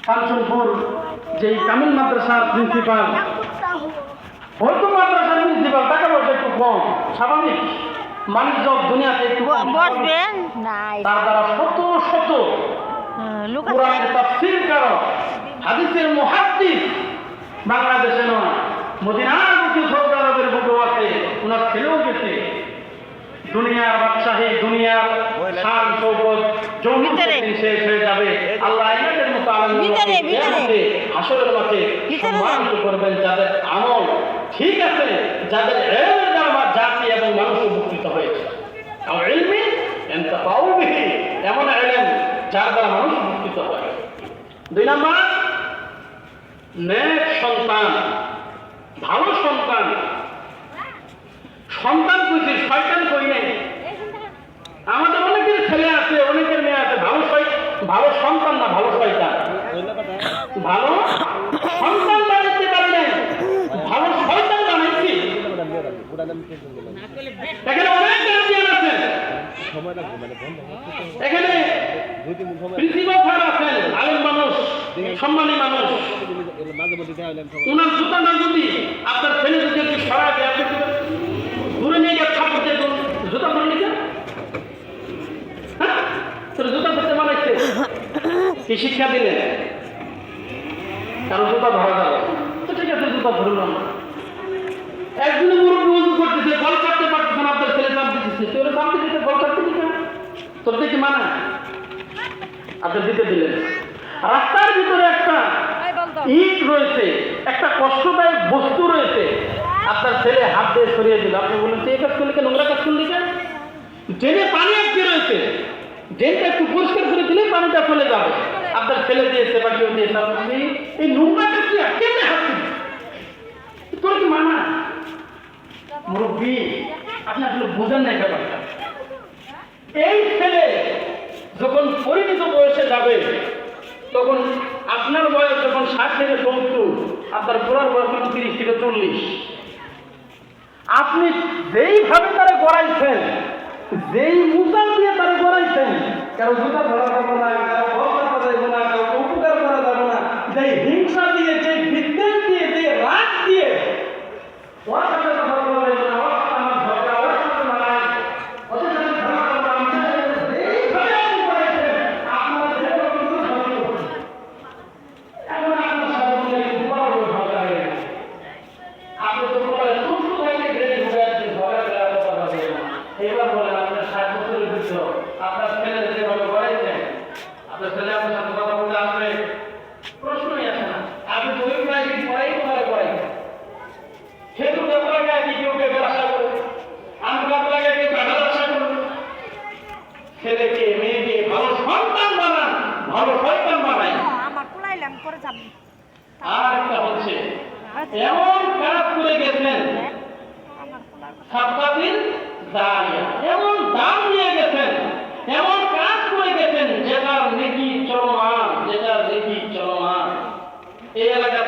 কাঞ্চনপুর যেই কামিল মাদ্রাসার প্রিন্সিপাল, হয়তো মাদ্রাসার প্রিন্সিপাল টাকা পয়সা একটু কম, স্বাভাবিক, বাণিজ্য দুনিয়াতে একটু বসবেন না, তার দ্বারা শত শত কোরআনের তাফসীরকারক, হাদিসের মুহাদ্দিস বাংলাদেশে নয় মদিনার বুকে, সৌদি আরবের বুকেও আছে, ওনার ছেলেও গেছে। দুনিয়ার বাদশাহী, দুনিয়ার শান শৌকত যৌবন শেষ হয়ে যাবে। আল্লাহ এদের মতো আলেমকে হাসরের মাঠে সম্মানিত করবেন যাদের আমল ঠিক আছে, যাদের ইলমের দ্বারা জাতি এবং মানুষ উপকৃত হয়েছে। আর ইলমি ইনতাফাউ বিহি, এমন ইলম যার দ্বারা মানুষ উপকৃত হয়। 2 নাম্বার, নেক সন্তান, ভালো সন্তান। সন্তান কইছি, শয়তান কই নাই। আমাদের অনেকের ছেলে আছে, অনেকের মেয়ে আছে, ভালো সন্তান না, ভালো শয়তান। ভালো সন্তান বানাইতে পারি নাই, ভালো শয়তান বানাইছি। এখানে অনেক গার্জিয়ান আছেন, এখানে প্রিন্সিপাল স্যার আছেন, আলেম মানুষ, সম্মানী মানুষ। ওনার জুতাটা যদি আপনার ছেলে যদি একটু সরা দেয়, আপনি দূরে নিয়ে গিয়ে থাপড় দিয়ে জুতা ধরে নিতে, হ্যাঁ, তোর জুতা ধরতে মানাইছে, কি শিক্ষা দিলেন? কারণ জুতা ধরা যাবে তো, ঠিক আছে জুতা ধরলাম। একদিনে মুরব্বী উজু করতেছে, বল কাটতে পারতেছে না, আপনার ছেলে চাপ দিতেছে, তোর চাপ দিতে বল কাটতে দিতে, তোর দেখি মানা, আপনি দিতে দিলেন। রাস্তার ভিতরে একটা ইট রয়েছে, একটা কষ্টদায়ক বস্তু রয়েছে, আপনার ছেলে হাত দিয়ে সরিয়ে দিল, আপনি বললেন এই কাজ করলে কেন, নোংরা কাজ করলি কেন? ড্রেনে পানি আটকে রয়েছে, ড্রেনটা একটু পরিষ্কার করে দিলে পানিটা চলে যাবে, আপনার ছেলে দিয়েছে বা কেউ দিয়েছে, আপনি এই নোংরা কাজটি কেমনে হাত দিবি, তোর কি মানা? মুরব্বী, আপনি আসলে বোঝেন না ব্যাপারটা। এই ছেলে যখন পরিণত বয়সে যাবে, তখন আপনার বয়স যখন 60 থেকে 70, আপনার পুরার বয়স 30 থেকে 40। আপনি যেইভাবে তারা গড়াইছেন, যেই মুসাল দিয়ে তারা গড়াইছেন, কারো জুতা ধরা যাবে না, কারো ভর করা যাবে না, কারো উপকার করা যাবে না, যেই হিংসা দিয়ে, যেই বিদ্বেষ দিয়ে, যে রাগ দিয়ে ওর সাথে কথা বলা যাবে না, ওর সাথে আমার ঝগড়া, ওর সাথে লড়াই, ওদের সাথে ঝগড়া করবো, আমি এইভাবে আপনি গড়াইছেন, আপনার দেহটা কিন্তু ধ্বংস করছে। এখন আপনার সাথে দুবার ঝগড়া হয়ে গেছে, আপনি তো বলেন সুস্থ থেকে ঘেরে ঢুকে আসছে, ঝগড়া করার কথা হবে না। এবার বলেন আপনার 60 বছরের বৃদ্ধ, আপনার ছেলে যেভাবে গড়াইছেন, আপনার ছেলে আপনার সাথে কথা বলতে আসবে, প্রশ্নই আসে না। আপনি তো ওই প্রাইভেট পড়াই তোমার গড়াইছেন, সেতু গাছ লাগায় কি কেউ কেউ আশা করে, আম গাছ লাগায় কেউ কাটার আশা করে। ছেলেকে মেয়েকে ভালো সন্তান বানান, ভালো শয়তান বানাই। আর একটা হচ্ছে এমন কাজ করে গেছেন, সাবকাতিন দাঁড়িয়ে এমন দাম নিয়ে গেছেন, এমন কাজ করে গেছেন যেটার নেকি চলমান, যেটার নেকি চলমান। এই এলাকার